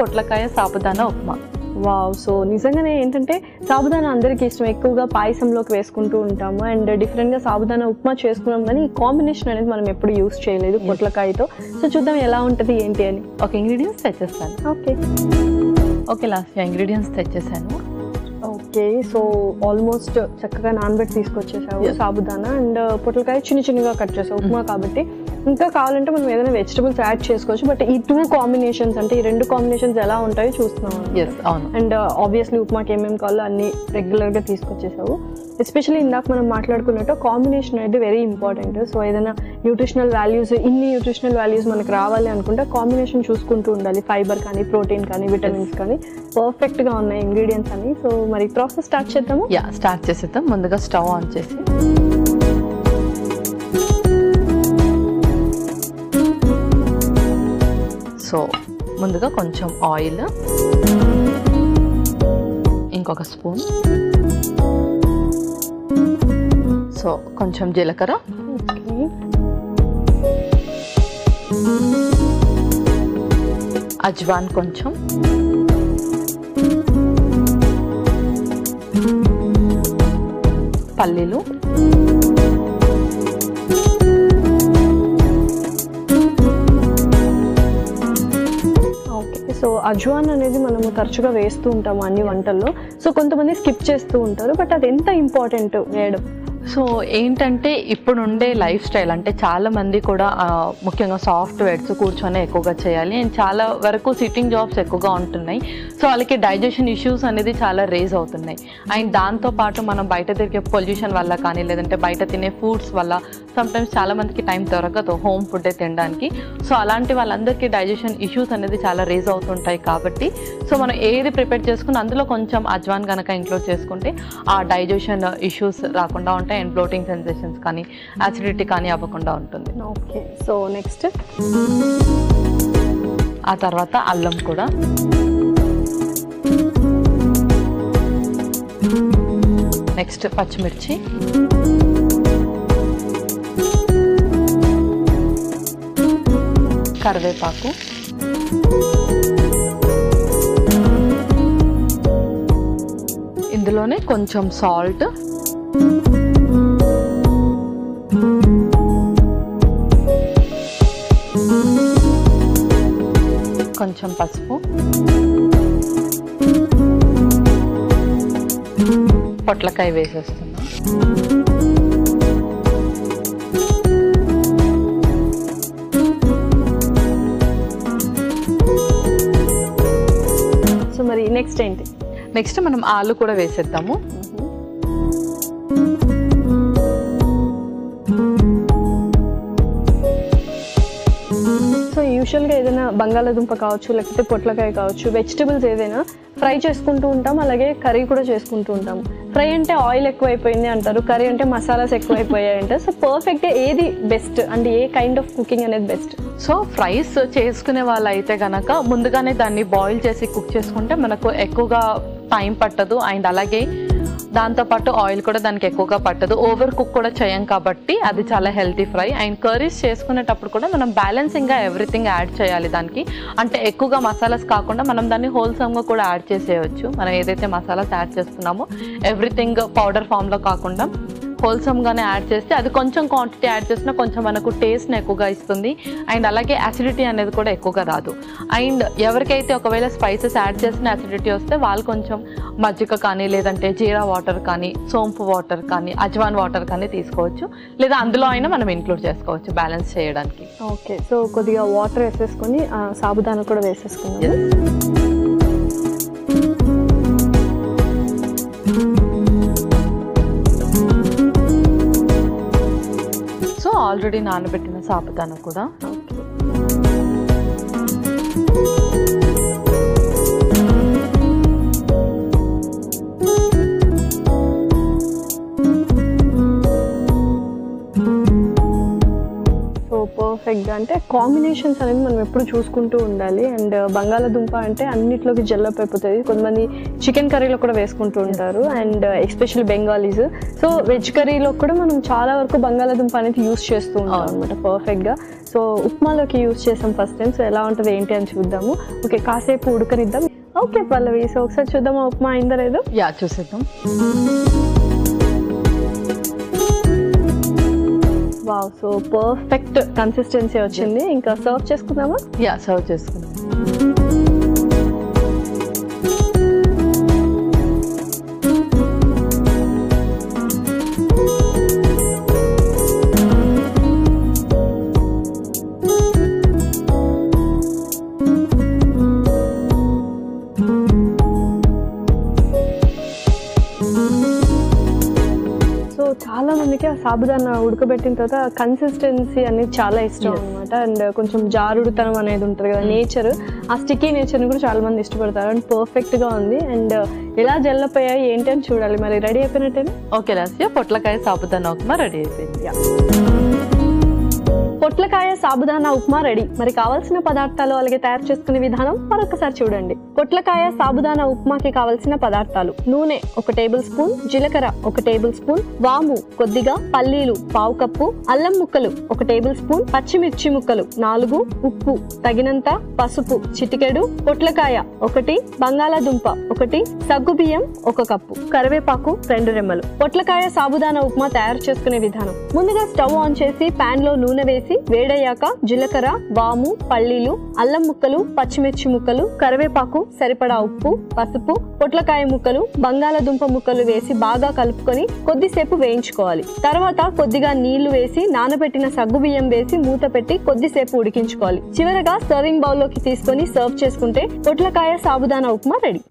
పొట్లకాయ sabudana upma. Wow! So నిజంగానే ఏంటంటే సాబుదానా అందరికీ ఇష్టం, ఎక్కువగా పాయసంలోకి వేసుకుంటూ ఉంటాము అండ్ డిఫరెంట్గా సాబుదానా ఉప్మా చేసుకున్నాం, కానీ ఈ కాంబినేషన్ అనేది మనం ఎప్పుడు యూస్ చేయలేదు పొట్లకాయతో. సో చూద్దాం ఎలా ఉంటుంది ఏంటి అని. ఒక ఇంగ్రీడియంట్స్ తెచ్చేస్తాను. ఓకే లాస్ట్ ఇంగ్రీడియంట్స్ తెచ్చేసాను. ఓకే, సో ఆల్మోస్ట్ చక్కగా నానబెట్టి తీసుకొచ్చేసావు సాబుదానా అండ్ పొట్లకాయ చిన్నగా కట్ చేసావు ఉప్మా కాబట్టి. ఇంకా కావాలంటే మనం ఏదైనా వెజిటబుల్స్ యాడ్ చేసుకోవచ్చు, బట్ ఈ 2 కాంబినేషన్స్ అంటే ఈ 2 కాంబినేషన్స్ ఎలా ఉంటాయో చూస్తున్నాం. అండ్ ఆబ్వియస్లీ ఉప్మాకి ఏమేమి కావాలో అన్ని రెగ్యులర్గా తీసుకొచ్చేసావు. ఎస్పెషల్లీ ఇందాక మనం మాట్లాడుకున్నట్టు కాంబినేషన్ అనేది వెరీ ఇంపార్టెంట్. సో ఏదైనా న్యూట్రిషనల్ వాల్యూస్, ఇన్ని న్యూట్రిషనల్ వాల్యూస్ మనకు రావాలి అనుకుంటే కాంబినేషన్ చూసుకుంటూ ఉండాలి. ఫైబర్ కానీ, ప్రోటీన్ కానీ, విటమిన్స్ కానీ పర్ఫెక్ట్గా ఉన్నాయి ఇంగ్రీడియంట్స్ అని. సో మరి ప్రాసెస్ స్టార్ట్ చేద్దాము. స్టార్ట్ చేసేద్దాం. ముందుగా స్టవ్ ఆన్ చేసి సో ముందుగా కొంచెం ఆయిల్, ఇంకొక స్పూన్, సో కొంచెం జీలకర్ర, అజ్వాన్ కొంచెం, పల్లీలు, సో అజ్వాన్ అనేది మనము తరచుగా వేస్తూ ఉంటాము అన్ని వంటల్లో. సో కొంతమంది స్కిప్ చేస్తూ ఉంటారు, బట్ అది ఎంత ఇంపార్టెంట్ వేయడం. సో ఏంటంటే ఇప్పుడు ఉండే లైఫ్ స్టైల్ అంటే చాలా మంది కూడా ముఖ్యంగా సాఫ్ట్వేర్స్ కూర్చొని ఎక్కువగా చేయాలి అండ్ చాలా వరకు సిట్టింగ్ జాబ్స్ ఎక్కువగా ఉంటున్నాయి. సో వాళ్ళకి డైజెషన్ ఇష్యూస్ అనేది చాలా రేజ్ అవుతున్నాయి. అండ్ దాంతోపాటు మనం బయట తిరిగే పొల్యూషన్ వల్ల కానీ, లేదంటే బయట తినే ఫుడ్స్ వల్ల సమ్టైమ్స్ చాలా మందికి టైం దొరకదు హోమ్ ఫుడ్ తినడానికి. సో అలాంటి వాళ్ళందరికీ డైజెషన్ ఇష్యూస్ అనేది చాలా రేజ్ అవుతుంటాయి. కాబట్టి సో మనం ఏది ప్రిపేర్ చేసుకుని అందులో కొంచెం అజ్వాన్ కనుక ఇంక్లూడ్ చేసుకుంటే ఆ డైజెషన్ ఇష్యూస్ రాకుండా ఉంటాయి అండ్ బ్లోటింగ్ సెన్సేషన్స్ కానీ, యాసిడిటీ కానీ అవ్వకుండా ఉంటుంది. ఓకే, సో నెక్స్ట్ ఆ తర్వాత అల్లం కూడా, నెక్స్ట్ పచ్చిమిర్చి, కరివేపాకు, ఇందులోనే కొంచెం సాల్ట్, కొంచెం పసుపు, పొట్లకాయ వేసేస్తున్నా. సో మరి నెక్స్ట్ ఏంటి? నెక్స్ట్ మనం ఆలు కూడా వేసేద్దాము. సో యూజువల్గా ఏదైనా బంగాళాదుంప కావచ్చు, లేకపోతే పొట్లకాయ కావచ్చు, వెజిటబుల్స్ ఏదైనా ఫ్రై చేసుకుంటూ ఉంటాం, అలాగే కర్రీ కూడా చేసుకుంటూ ఉంటాం. ఫ్రై అంటే ఆయిల్ ఎక్కువైపోయింది అంటారు, కర్రీ అంటే మసాలాస్ ఎక్కువైపోయాయి అంటారు. సో పర్ఫెక్ట్గా ఏది బెస్ట్ అంటే ఏ కైండ్ ఆఫ్ కుకింగ్ అనేది బెస్ట్? సో ఫ్రైస్ చేసుకునే వాళ్ళు అయితే కనుక ముందుగానే దాన్ని బాయిల్ చేసి కుక్ చేసుకుంటే మనకు ఎక్కువగా టైం పట్టదు అండ్ అలాగే దాంతోపాటు ఆయిల్ కూడా దానికి ఎక్కువగా పట్టదు, ఓవర్ కుక్ కూడా చేయం కాబట్టి అది చాలా హెల్తీ ఫ్రై. అండ్ కర్రీస్ చేసుకునేటప్పుడు కూడా మనం బ్యాలెన్సింగ్గా ఎవ్రీథింగ్ యాడ్ చేయాలి దానికి. అంటే ఎక్కువగా మసాలాస్ కాకుండా మనం దాన్ని హోల్సమ్గా కూడా యాడ్ చేసేయచ్చు. మనం ఏదైతే మసాలాస్ యాడ్ చేస్తున్నామో ఎవ్రీథింగ్ పౌడర్ ఫామ్లో కాకుండా హోల్సమ్గానే యాడ్ చేస్తే అది కొంచెం క్వాంటిటీ యాడ్ చేసినా కొంచెం మనకు టేస్ట్ని ఎక్కువగా ఇస్తుంది అండ్ అలాగే యాసిడిటీ అనేది కూడా ఎక్కువగా రాదు. అండ్ ఎవరికైతే ఒకవేళ స్పైసెస్ యాడ్ చేసిన యాసిడిటీ వస్తే వాళ్ళు కొంచెం మజ్జిగ కానీ, లేదంటే జీరా వాటర్ కానీ, సోంపు వాటర్ కానీ, అజ్వాన్ వాటర్ కానీ తీసుకోవచ్చు, లేదా అందులో అయినా మనం ఇంక్లూడ్ చేసుకోవచ్చు బ్యాలెన్స్ చేయడానికి. ఓకే, సో కొద్దిగా వాటర్ వేసేసుకొని సాబుదానా కూడా వేసేసుకున్నాం. ఆల్రెడీ నానబెట్టిన సాబుదానా కూడా. పర్ఫెక్ట్గా అంటే కాంబినేషన్స్ అనేది మనం ఎప్పుడు చూసుకుంటూ ఉండాలి. అండ్ బంగాళాదుంప అంటే అన్నిట్లోకి జల్లప్ అయిపోతుంది. కొంతమంది చికెన్ కర్రీలో కూడా వేసుకుంటూ ఉంటారు and especially Bengalis. So veg కర్రీలో కూడా మనం చాలా వరకు బంగాళాదుంప అనేది యూస్ చేస్తూ ఉంటాం అనమాట పర్ఫెక్ట్గా. సో ఉప్మాలోకి యూజ్ చేసాం ఫస్ట్ టైం. సో ఎలా ఉంటుంది ఏంటి అని చూద్దాము. ఓకే, కాసేపు ఉడకనిద్దాం. ఓకే పల్లవి, సో ఒకసారి చూద్దామా ఉప్మా అయిందో లేదో. యా చూసేద్దాం. వావ్, సో పర్ఫెక్ట్ కన్సిస్టెన్సీ వచ్చింది. ఇంకా సర్వ్ చేసుకుందామా? యా సర్వ్ చేసుకుందాం. చాలా మందికి ఆ సాబుదానా ఉడకబెట్టిన తర్వాత కన్సిస్టెన్సీ అనేది చాలా ఇష్టం అనమాట. అండ్ కొంచెం జారుడుతనం అనేది ఉంటుంది కదా, నేచర్, ఆ స్టిక్కీ నేచర్ని కూడా చాలా మంది ఇష్టపడతారు. అండ్ పర్ఫెక్ట్గా ఉంది. అండ్ ఎలా జల్లపోయాయి ఏంటి అని చూడాలి. మరి రెడీ అయిపోయినట్టేనా? ఓకే లాస్య, పొట్లకాయ సాబుదానా ఉప్మా రెడీ అయిపోయింది. పొట్లకాయ సాబుదానా ఉప్మా రెడీ. మరి కావాల్సిన పదార్థాలు అలాగే తయారు చేసుకునే విధానం మరొకసారి చూడండి. పొట్లకాయ సాబుదానా ఉప్మాకి కావాల్సిన పదార్థాలు: నూనె 1 టేబుల్ స్పూన్, జీలకర్ర 1 టేబుల్ స్పూన్, వాము కొద్దిగా, పల్లీలు 1/2 కప్పు, అల్లం ముక్కలు 1 టేబుల్ స్పూన్, పచ్చిమిర్చి ముక్కలు 4, ఉప్పు తగినంత, పసుపు చిటికెడు, పొట్లకాయ 1, బంగాళాదుంప 1, సగ్గుబియ్యం 1 కప్పు, కరివేపాకు 2 రెమ్మలు. పొట్లకాయ సాబుదానా ఉప్మా తయారు చేసుకునే విధానం: ముందుగా స్టవ్ ఆన్ చేసి పాన్ లో నూనె వేసి వేడయ్యాక జీలకర్ర, వాము, పల్లీలు, అల్లం ముక్కలు, పచ్చిమిర్చి ముక్కలు, కరివేపాకు, సరిపడా ఉప్పు, పసుపు, పొట్లకాయ ముక్కలు, బంగాళాదుంప ముక్కలు వేసి బాగా కలుపుకొని కొద్దిసేపు వేయించుకోవాలి. తర్వాత కొద్దిగా నీళ్లు వేసి నానబెట్టిన సగ్గుబియ్యం వేసి మూత పెట్టి కొద్దిసేపు ఉడికించుకోవాలి. చివరగా సర్వింగ్ బౌల్ లోకి తీసుకొని సర్వ్ చేసుకుంటే పొట్లకాయ సాబుదానా ఉప్మా రెడీ.